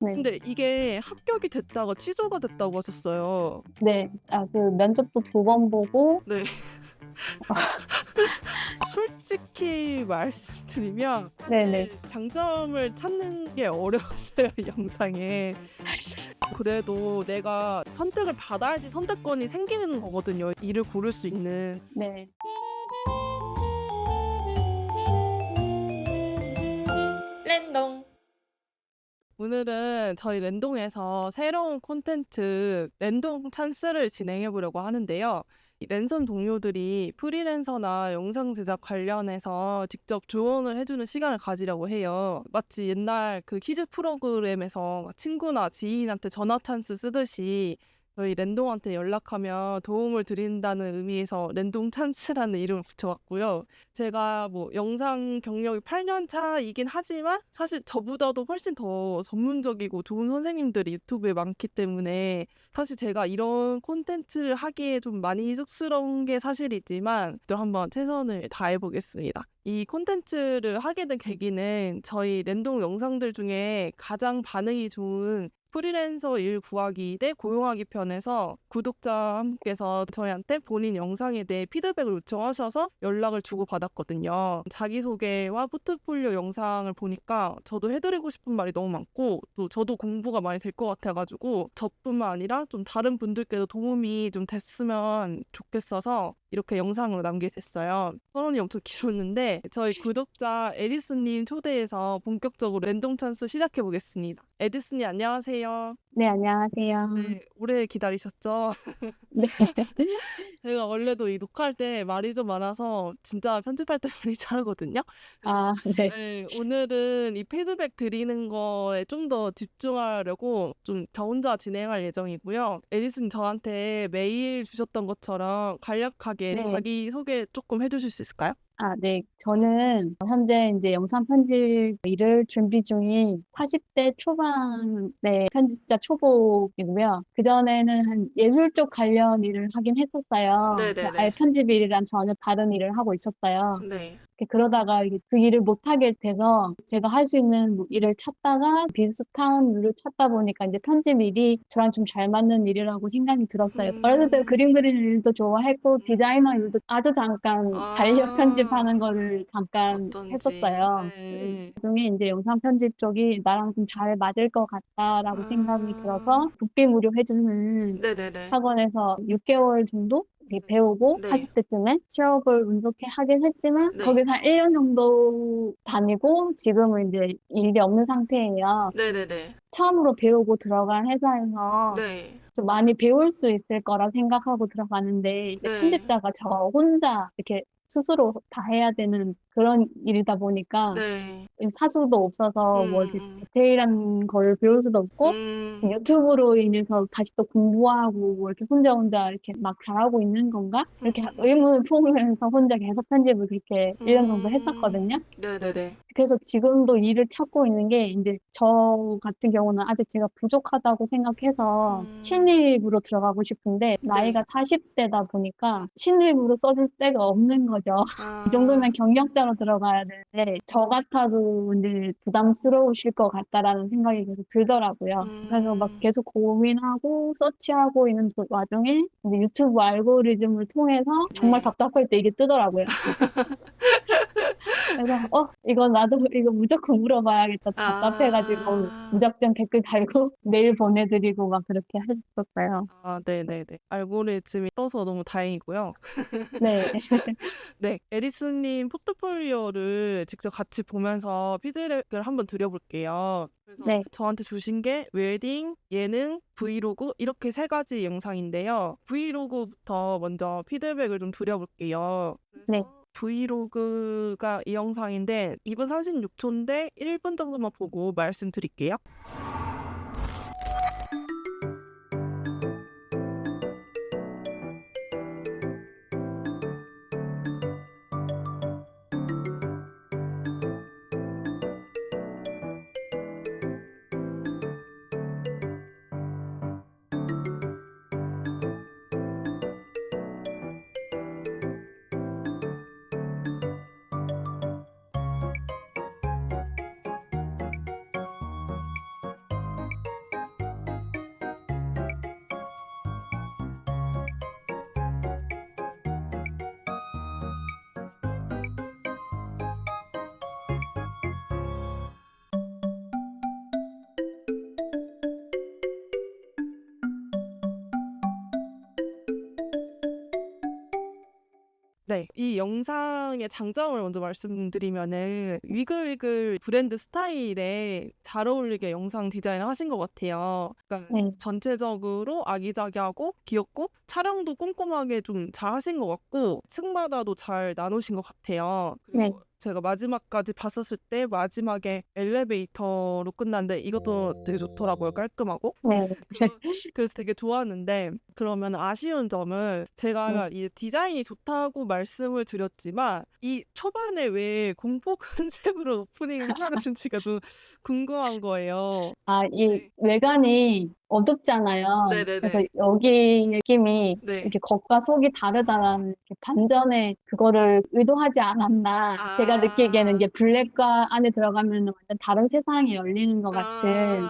네. 근데 이게 합격이 됐다가 취소가 됐다고 하셨어요. 네. 그 면접도 2번 보고. 네. 솔직히 말씀드리면 네네. 사실 장점을 찾는 게 어려웠어요, 이 영상에. 그래도 내가 선택을 받아야지 선택권이 생기는 거거든요, 일을 고를 수 있는. 네. 랜덤. 오늘은 저희 랜동에서 새로운 콘텐츠 랜동 찬스를 진행해 보려고 하는데요. 이 랜선 동료들이 프리랜서나 영상 제작 관련해서 직접 조언을 해주는 시간을 가지려고 해요. 마치 옛날 그 퀴즈 프로그램에서 친구나 지인한테 전화 찬스 쓰듯이 저희 랜동한테 연락하면 도움을 드린다는 의미에서 랜동 찬스라는 이름을 붙여봤고요. 제가 뭐 영상 경력이 8년 차이긴 하지만 사실 저보다도 훨씬 더 전문적이고 좋은 선생님들이 유튜브에 많기 때문에 사실 제가 이런 콘텐츠를 하기에 좀 많이 쑥스러운 게 사실이지만 또 한번 최선을 다해 보겠습니다. 이 콘텐츠를 하게 된 계기는 저희 랜동 영상들 중에 가장 반응이 좋은 프리랜서 일 구하기 대 고용하기 편에서 구독자분께서 저희한테 본인 영상에 대해 피드백을 요청하셔서 연락을 주고받았거든요. 자기소개와 포트폴리오 영상을 보니까 저도 해드리고 싶은 말이 너무 많고 또 저도 공부가 많이 될 것 같아가지고 저뿐만 아니라 좀 다른 분들께도 도움이 좀 됐으면 좋겠어서 이렇게 영상으로 남기게 됐어요. 서론이 엄청 길었는데 저희 구독자 에디슨님 초대해서 본격적으로 랜덤 찬스 시작해 보겠습니다. 에디슨님 안녕하세요. 네, 안녕하세요. 네, 오래 기다리셨죠? 네. 제가 원래도 이 녹화할 때 말이 좀 많아서 진짜 편집할 때 말이 잘하거든요. 그래서 아, 네. 네, 오늘은 이 피드백 드리는 거에 좀 더 집중하려고 좀 저 혼자 진행할 예정이고요. 에디슨 저한테 메일 주셨던 것처럼 간략하게 네. 자기소개 조금 해주실 수 있을까요? 네. 저는 현재 이제 영상 편집 일을 준비 중인 40대 초반의 편집자 초보이고요. 그전에는 한 예술 쪽 관련 일을 하긴 했었어요. 아예 네네네. 편집 일이랑 전혀 다른 일을 하고 있었어요. 네. 그러다가 이게 그 일을 못하게 돼서 제가 할 수 있는 뭐 일을 찾다가 비슷한 일을 찾다 보니까 이제 편집 일이 저랑 좀 잘 맞는 일이라고 생각이 들었어요. 어렸을 때 그림 그리는 일도 좋아했고 디자이너 일도 아주 잠깐 달력 편집하는 아, 거를 잠깐 어쩐지. 했었어요. 네. 나중에 이제 영상 편집 쪽이 나랑 좀 잘 맞을 것 같다라고 생각이 아, 들어서 국비 무료 해주는 네네네. 학원에서 6개월 정도 이렇게 배우고 네. 40대쯤에 취업을 운 좋게 하긴 했지만 네. 거기서 한 1년 정도 다니고 지금은 이제 일이 없는 상태예요. 네네네. 처음으로 배우고 들어간 회사에서 네. 좀 많이 배울 수 있을 거라 생각하고 들어가는데 이제 네. 편집자가 저 혼자 이렇게 스스로 다 해야 되는 그런 일이다 보니까 네. 사수도 없어서 뭐 이렇게 디테일한 걸 배울 수도 없고 음. 유튜브로 인해서 다시 또 공부하고 뭐 이렇게 혼자 이렇게 막 잘하고 있는 건가? 이렇게 의문을 품으면서 혼자 계속 편집을 그렇게 1년 정도 했었거든요. 네네네. 그래서 지금도 일을 찾고 있는 게 이제 저 같은 경우는 아직 제가 부족하다고 생각해서 신입으로 들어가고 싶은데 네. 나이가 40대다 보니까 신입으로 써줄 데가 없는 거죠. 이 정도면 아, 경력자로 들어가야 되는데 저 같아도 이제 부담스러우실 것 같다라는 생각이 계속 들더라고요. 그래서 막 음. 계속 고민하고 서치하고 있는 와중에 이제 유튜브 알고리즘을 통해서 정말 네. 답답할 때 이게 뜨더라고요. 그래서 이거 나도 이거 무조건 물어봐야겠다. 답답해가지고 아. 무작정 댓글 달고 메일 보내드리고 막 그렇게 했었어요. 아, 네네네. 알고리즘이 떠서 너무 다행이고요. 네. 네, 에리스님 포트폴리오를 직접 같이 보면서 피드백을 한번 드려볼게요. 그래서 네. 저한테 주신 게 웨딩, 예능, 브이로그 이렇게 세 가지 영상인데요. 브이로그부터 먼저 피드백을 좀 드려볼게요. 네. 그래서 브이로그가 이 영상인데 2분 36초인데 1분 정도만 보고 말씀드릴게요. 네, 이 영상의 장점을 먼저 말씀드리면은 위글위글 브랜드 스타일에 잘 어울리게 영상 디자인을 하신 것 같아요. 그러니까 네, 전체적으로 아기자기하고 귀엽고 촬영도 꼼꼼하게 좀 잘 하신 것 같고 층마다도 잘 나누신 것 같아요. 네, 그리고 제가 마지막까지 봤었을 때 마지막에 엘리베이터로 끝났는데 이것도 되게 좋더라고요. 깔끔하고. 네. 그래서 되게 좋았는데 그러면 아쉬운 점은 제가 이 디자인이 좋다고 말씀을 드렸지만 이 초반에 왜 공포 컨셉으로 오프닝을 하는지가 좀 궁금한 거예요. 아, 이 네. 외관이 어둡잖아요. 네네네. 그래서 여기 느낌이 네. 이렇게 겉과 속이 다르다는 이렇게 반전에 그거를 의도하지 않았나. 제가 느끼기에는 이게 블랙과 안에 들어가면 완전 다른 세상이 열리는 것 같은,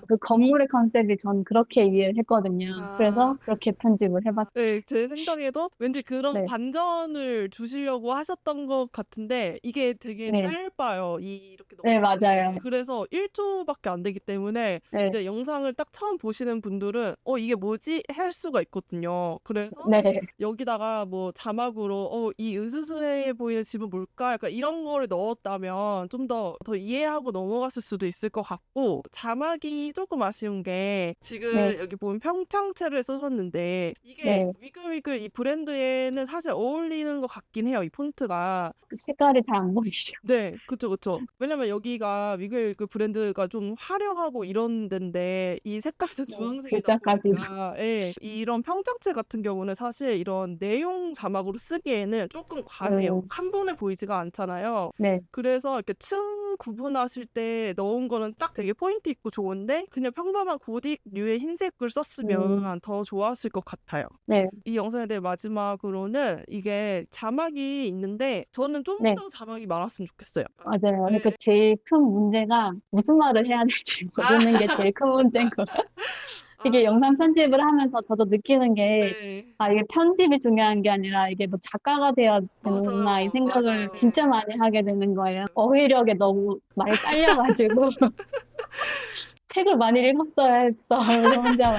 그 건물의 컨셉이 전 그렇게 이해를 했거든요. 그래서 그렇게 편집을 해봤어요. 네, 제 생각에도 왠지 그런 네, 반전을 주시려고 하셨던 것 같은데 이게 되게 네, 짧아요. 이렇게 네, 넘어가는 맞아요. 게. 그래서 1초밖에 안 되기 때문에 네, 이제 영상을 딱 처음 보시는 분들은 이게 뭐지? 할 수가 있거든요. 그래서 네, 여기다가 뭐 자막으로 이 으스스해 보이는 집은 뭘까? 약간 이런 거를 넣었다면 좀 더 이해하고 넘어갔을 수도 있을 것 같고 자막이 조금 아쉬운 게 지금 네, 여기 보면 평창체를 써줬는데 이게 네. 위글위글 이 브랜드에는 사실 어울리는 것 같긴 해요. 이 폰트가. 색깔이 잘 안 보이죠. 네, 그쵸, 그쵸. 왜냐면 여기가 위글위글 브랜드가 좀 화려하고 이런 데인데 이 색깔도 네, 주황색이다 글자까지. 보니까 예, 이런 평장체 같은 경우는 사실 이런 내용 자막으로 쓰기에는 조금 과해요. 한 번에 보이지가 않잖아요. 네, 그래서 이렇게 층 구분하실 때 넣은 거는 딱 되게 포인트 있고 좋은데 그냥 평범한 고딕류의 흰색을 썼으면 더 좋았을 것 같아요. 네, 이 영상에 대해 마지막으로는 이게 자막이 있는데 저는 좀 네. 더 자막이 많았으면 좋겠어요. 맞아요. 네. 그러니까 제일 큰 문제가 무슨 말을 해야 될지 모르는 게 제일 큰 문제인 거. 이게 아, 영상 편집을 하면서 저도 느끼는 게, 네. 아, 이게 편집이 중요한 게 아니라 이게 뭐 작가가 되어야 되나 이 맞아요. 생각을 맞아요. 진짜 많이 하게 되는 거예요. 어휘력에 너무 많이 딸려가지고 책을 많이 읽었어야 했어. 그래서 혼자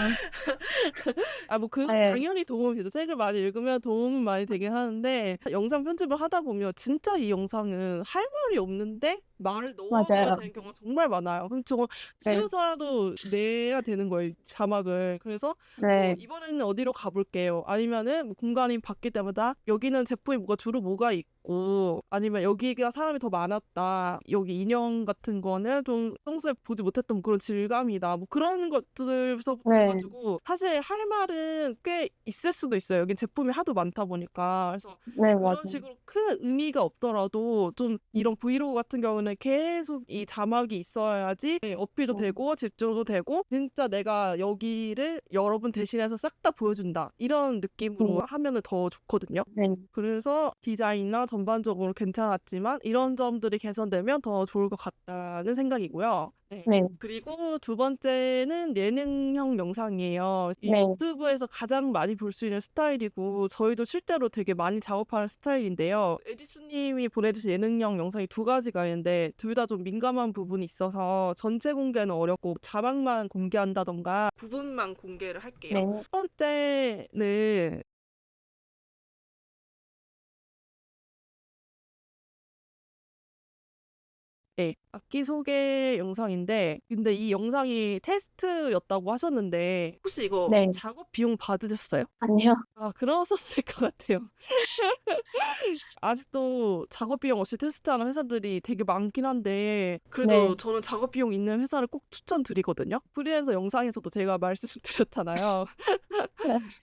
막, 뭐 그건 네, 당연히 도움이 되죠. 책을 많이 읽으면 도움은 많이 되긴 하는데 영상 편집을 하다 보면 진짜 이 영상은 할 말이 없는데 말을 넣어줘야 맞아요. 되는 경우가 정말 많아요. 그럼 저걸 네, 지우서라도 내야 되는 거예요, 자막을. 그래서 네, 이번에는 어디로 가볼게요. 아니면은 뭐 공간이 바뀔 때마다 여기는 제품이 주로 뭐가 있고 아니면 여기가 사람이 더 많았다. 여기 인형 같은 거는 좀 평소에 보지 못했던 그런 질감이다. 뭐 그런 것들서부터 네, 해가지고 사실 할 말은 꽤 있을 수도 있어요. 여긴 제품이 하도 많다 보니까. 그래서 네, 그런 맞아요. 식으로 큰 의미가 없더라도 좀 이런 브이로그 같은 경우는 계속 이 자막이 있어야지 어필도 되고 집중도 되고 진짜 내가 여기를 여러분 대신해서 싹 다 보여준다 이런 느낌으로 하면은 더 좋거든요. 네, 그래서 디자인이나 전반적으로 괜찮았지만 이런 점들이 개선되면 더 좋을 것 같다는 생각이고요. 네. 네, 그리고 두 번째는 예능형 영상이에요. 이 네, 유튜브에서 가장 많이 볼 수 있는 스타일이고 저희도 실제로 되게 많이 작업하는 스타일인데요. 에디수님이 보내주신 예능형 영상이 두 가지가 있는데 둘 다 좀 민감한 부분이 있어서 전체 공개는 어렵고 자막만 공개한다던가 부분만 공개를 할게요. 네, 첫 번째는 네, 악기 소개 영상인데 근데 이 영상이 테스트였다고 하셨는데 혹시 이거 네. 작업 비용 받으셨어요? 아니요. 그러셨을 것 같아요. 아직도 작업 비용 없이 테스트하는 회사들이 되게 많긴 한데 네. 그래도 저는 작업 비용 있는 회사를 꼭 추천드리거든요. 프리랜서 영상에서도 제가 말씀드렸잖아요.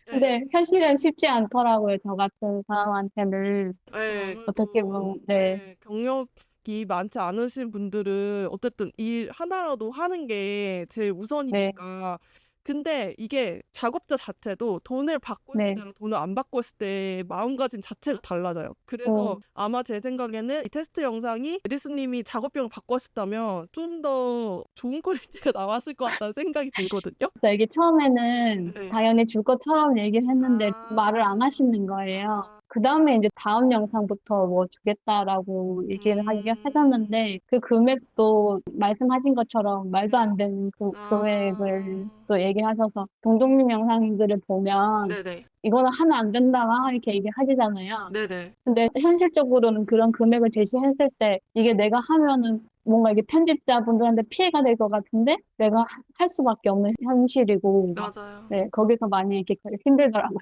근데 네. 현실은 쉽지 않더라고요. 저 같은 사람한테는. 네, 어떻게 보면, 아무래도 네, 경력이 많지 않으신 분들은 어쨌든 일 하나라도 하는 게 제일 네, 우선이니까. 근데 이게 작업자 자체도 돈을 받고 있을 네. 때랑 돈을 안 받고 있을 때 마음가짐 자체가 달라져요. 그래서 아마 제 생각에는 이 테스트 영상이 에리스님이 작업비용을 받고 하셨다면 좀 더 좋은 퀄리티가 나왔을 것 같다는 생각이 들거든요. 그래서 이게 처음에는 네. 당연히 줄 것처럼 얘기를 했는데 아, 말을 안 하시는 거예요. 그 다음에 이제 다음 영상부터 뭐 주겠다라고 얘기를 하긴 하셨는데, 그 금액도 말씀하신 것처럼 말도 안 되는 그 금액을 아, 또 얘기하셔서, 동동님 영상들을 보면, 네네. 이거는 하면 안 된다, 막 이렇게 얘기하시잖아요. 네네. 근데 현실적으로는 그런 금액을 제시했을 때, 이게 내가 하면은 뭔가 이게 편집자분들한테 피해가 될 것 같은데, 내가 할 수밖에 없는 현실이고, 맞아요. 네, 거기서 많이 이렇게 힘들더라고요.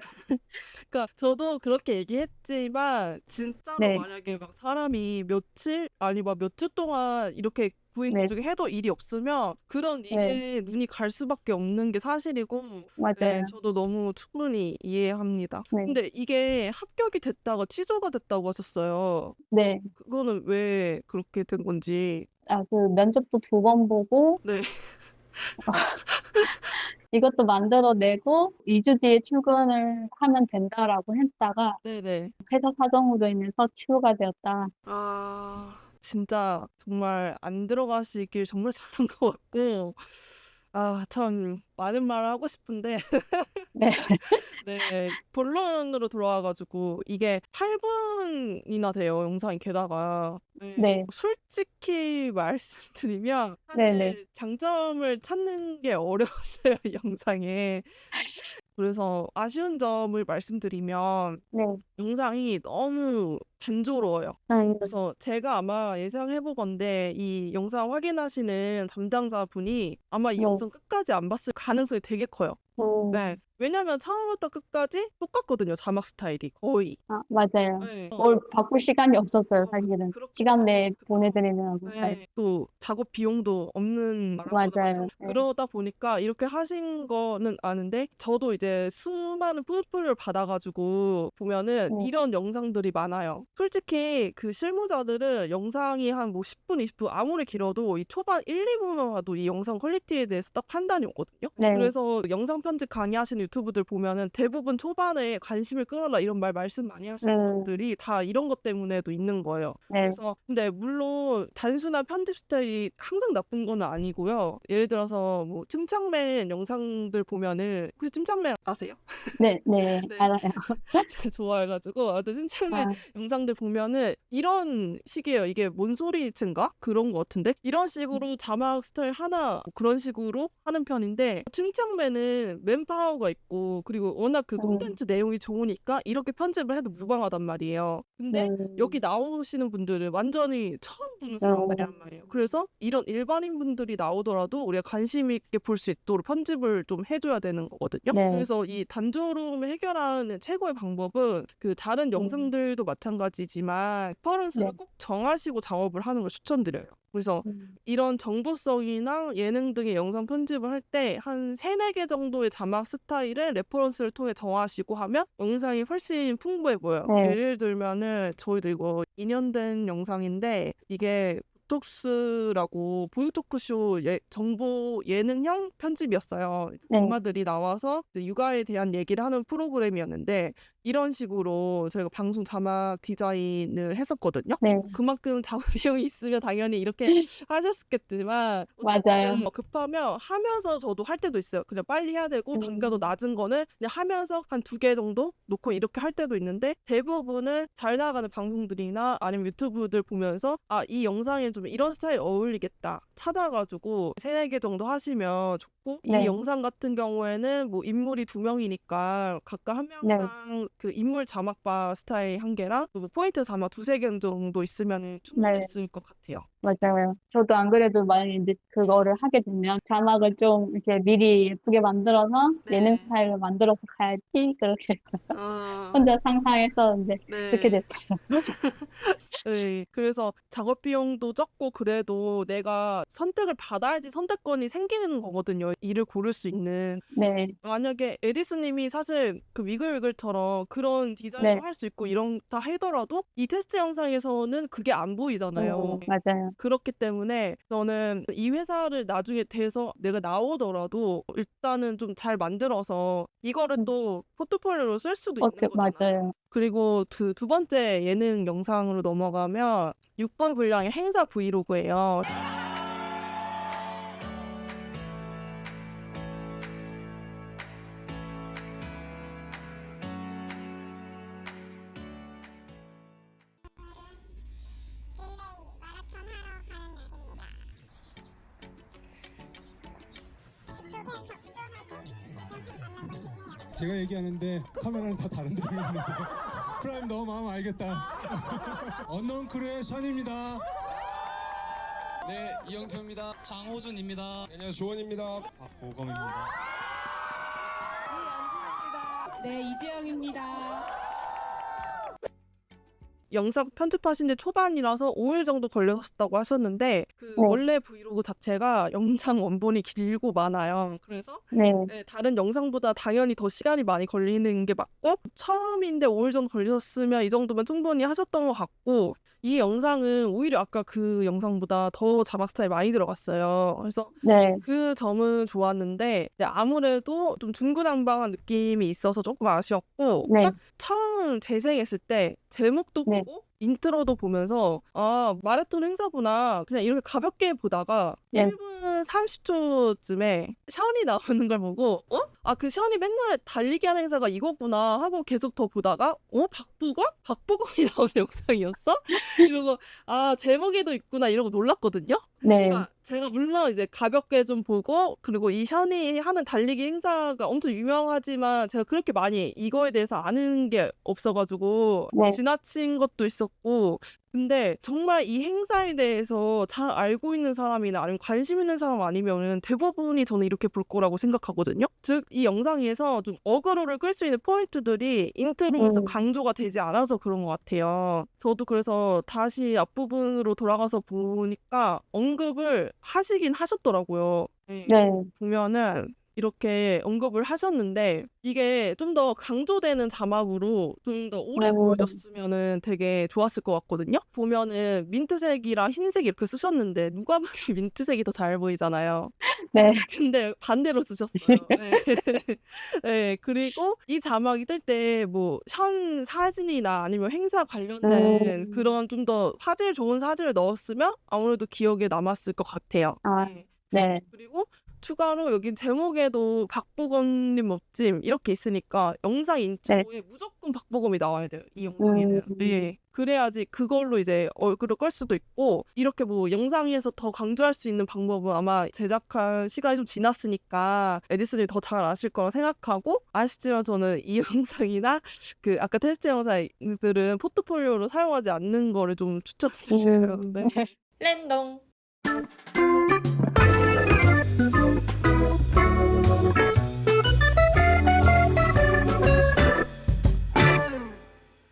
그러니까 저도 그렇게 얘기했지만 진짜로 네, 만약에 막 사람이 며칠 아니 막 몇 주 동안 이렇게 네, 구인구직을 해도 일이 없으면 그런 네, 일에 눈이 갈 수밖에 없는 게 사실이고 네, 맞아요. 저도 너무 충분히 이해합니다. 네, 근데 이게 합격이 됐다가 취소가 됐다고 하셨어요. 네. 그거는 왜 그렇게 된 건지. 아, 그 면접도 2번 보고, 네. 이것도 만들어내고, 2주 뒤에 출근을 하면 된다라고 했다가, 네네. 회사 사정으로 인해서 취소가 되었다. 아, 진짜 정말 안 들어가시길 정말 잘한 것 같고, 아, 참 많은 말을 하고 싶은데, 네, 네, 본론으로 돌아와가지고 이게 8분이나 돼요, 영상이 게다가. 네, 네, 솔직히 말씀드리면 네, 네, 사실 장점을 찾는 게 어려웠어요, 이 영상에. 그래서 아쉬운 점을 말씀드리면 네. 영상이 너무 단조로워요. 음, 그래서 제가 아마 예상해보건데 이 영상 확인하시는 담당자분이 아마 이 네, 영상 끝까지 안 봤을 가능성이 되게 커요. 네. 음, 왜냐면 처음부터 끝까지 똑같거든요. 자막 스타일이 거의. 아, 맞아요. 네. 뭘 바꿀 시간이 없었어요, 그, 사실은. 그렇긴 시간 내에 그쵸. 보내드리느라고. 네, 네. 또 작업 비용도 없는 나라보다 맞아요. 마찬가지. 네, 그러다 보니까 이렇게 하신 거는 아는데 저도 이제 수많은 포트폴리오를 받아가지고 보면은 네, 이런 영상들이 많아요. 솔직히 그 실무자들은 영상이 한 뭐 10분, 20분 아무리 길어도 이 초반 1, 2분만 봐도 이 영상 퀄리티에 대해서 딱 판단이 오거든요. 네, 그래서 영상 편집 강의하시는 유튜브들 보면은 대부분 초반에 관심을 끌어라 이런 말씀 많이 하시는 것들이 다 이런 것 때문에도 있는 거예요. 네, 그래서 근데 물론 단순한 편집 스타일이 항상 나쁜 건 아니고요. 예를 들어서 뭐 침착맨 영상들 보면은 혹시 침착맨 아세요? 네, 네, 네, 알아요. 제가 좋아해가지고 아무튼 침착맨 아, 영상들 보면은 이런 식이에요. 이게 뭔 소리친가 그런 것 같은데 이런 식으로 자막 스타일 하나 뭐 그런 식으로 하는 편인데 침착맨은 맨파워가 있고 그리고 워낙 그 음, 콘텐츠 내용이 좋으니까 이렇게 편집을 해도 무방하단 말이에요. 근데 여기 나오시는 분들은 완전히 처음 보는 사람들이란 말이에요. 그래서 이런 일반인 분들이 나오더라도 우리가 관심 있게 볼 수 있도록 편집을 좀 해줘야 되는 거거든요. 네, 그래서 이 단조로움을 해결하는 최고의 방법은 그 다른 영상들도 마찬가지지만 네, 레퍼런스를 꼭 정하시고 작업을 하는 걸 추천드려요. 그래서 이런 정보성이나 예능 등의 영상 편집을 할 때 한 3, 4개 정도의 자막 스타일을 레퍼런스를 통해 정하시고 하면 영상이 훨씬 풍부해 보여요. 네, 예를 들면은 저희도 이거 2년 된 영상인데 이게 보톡스라고 보육 토크쇼 정보 예능형 편집이었어요. 네, 엄마들이 나와서 이제 육아에 대한 얘기를 하는 프로그램이었는데 이런 식으로 저희가 방송 자막 디자인을 했었거든요. 네, 그만큼 자본 비용이 있으면 당연히 이렇게 하셨겠지만 맞아요. 어쨌든 급하면 하면서 저도 할 때도 있어요. 그냥 빨리 해야 되고 단가도 음, 낮은 거는 그냥 하면서 한 2개 정도 놓고 이렇게 할 때도 있는데 대부분은 잘 나가는 방송들이나 아니면 유튜브들 보면서 아, 이 영상에 좀 이런 스타일 어울리겠다 찾아가지고 3, 4개 정도 하시면 좋고 이 네, 영상 같은 경우에는 뭐 인물이 2명이니까 각각 한 네, 명당 그 인물 자막바 스타일 1개랑 뭐 포인트 자막 2, 3개 정도 있으면 네. 충분했을 것 같아요. 맞아요. 저도 안 그래도 만약 이제 그거를 하게 되면 자막을 좀 이렇게 미리 예쁘게 만들어서 예능 네. 스타일로 만들어서 가야지 그렇게 어, 혼자 상상했었는데 그렇게 네. 됐어요. 네, 그래서 작업 비용도 적고 그래도 내가 선택을 받아야지 선택권이 생기는 거거든요. 일을 고를 수 있는. 네, 만약에 에디슨님이 사실 그 위글위글처럼 그런 디자인도 네, 할 수 있고 이런다 하더라도 이 테스트 영상에서는 그게 안 보이잖아요. 맞아요. 그렇기 때문에 저는 이 회사를 나중에 돼서 내가 나오더라도 일단은 좀 잘 만들어서 이거를 음, 또 포트폴리오로 쓸 수도 있는 거잖아요. 맞아요. 그리고 두 번째 예능 영상으로 넘어가면 6번 분량의 행사 브이로그예요. 제가 얘기하는데 카메라는 다 다른 데로 있는데 프라임 너 마음 알겠다. 언노운 크루의 션입니다. 네, 이영표입니다. 장호준입니다. 안녕하세요, 조원입니다. 박보검입니다. 이연진입니다. 네, 이재영입니다. 영상 편집하신 지 초반이라서 5일 정도 걸렸다고 하셨는데 원래 브이로그 자체가 영상 원본이 길고 많아요. 그래서 네. 다른 영상보다 당연히 더 시간이 많이 걸리는 게 맞고 처음인데 5일 정도 걸렸으면 이 정도면 충분히 하셨던 것 같고 이 영상은 오히려 아까 그 영상보다 더 자막 스타일 많이 들어갔어요. 그래서 네. 그 점은 좋았는데 아무래도 좀 중구난방한 느낌이 있어서 조금 아쉬웠고 네. 딱 처음 재생했을 때 제목도 네. 보고 인트로도 보면서 아 마라톤 행사구나 그냥 이렇게 가볍게 보다가 네. 1분 30초쯤에 션이 나오는 걸 보고 아 그 션이 맨날 달리기 하는 행사가 이거구나 하고 계속 더 보다가 박보검? 박보검이 나오는 영상이었어? 이러고 아 제목에도 있구나 이러고 놀랐거든요. 네. 그러니까 제가 물론 이제 가볍게 좀 보고 그리고 이 션이 하는 달리기 행사가 엄청 유명하지만 제가 그렇게 많이 이거에 대해서 아는 게 없어가지고 네. 지나친 것도 있었고 근데 정말 이 행사에 대해서 잘 알고 있는 사람이나 아니면 관심 있는 사람 아니면은 대부분이 저는 이렇게 볼 거라고 생각하거든요. 즉 이 영상에서 좀 어그로를 끌 수 있는 포인트들이 인트로에서 강조가 되지 않아서 그런 것 같아요. 저도 그래서 다시 앞부분으로 돌아가서 보니까 언급을 하시긴 하셨더라고요. 네. 보면은 이렇게 언급을 하셨는데 이게 좀 더 강조되는 자막으로 좀 더 오래 보여줬으면은 되게 좋았을 것 같거든요. 보면은 민트색이랑 흰색 이렇게 쓰셨는데 누가 봐도 민트색이 더 잘 보이잖아요. 네. 근데 반대로 쓰셨어요. 네. 네, 그리고 이 자막이 뜰 때 뭐 션 사진이나 아니면 행사 관련된 그런 좀 더 화질 좋은 사진을 넣었으면 아무래도 기억에 남았을 것 같아요. 아, 네. 네. 그리고 추가로 여기 제목에도 박보검님 멋짐 이렇게 있으니까 영상 인트로에 무조건 박보검이 나와야 돼요. 이 영상에는. 네. 그래야지 그걸로 이제 얼굴을 끌 수도 있고 이렇게 뭐 영상에서 더 강조할 수 있는 방법은 아마 제작한 시간이 좀 지났으니까 에디슨이 더 잘 아실 거라 생각하고 아시지만 저는 이 영상이나 그 아까 테스트 영상들은 포트폴리오로 사용하지 않는 거를 좀 추천드려요. 네. 랜덤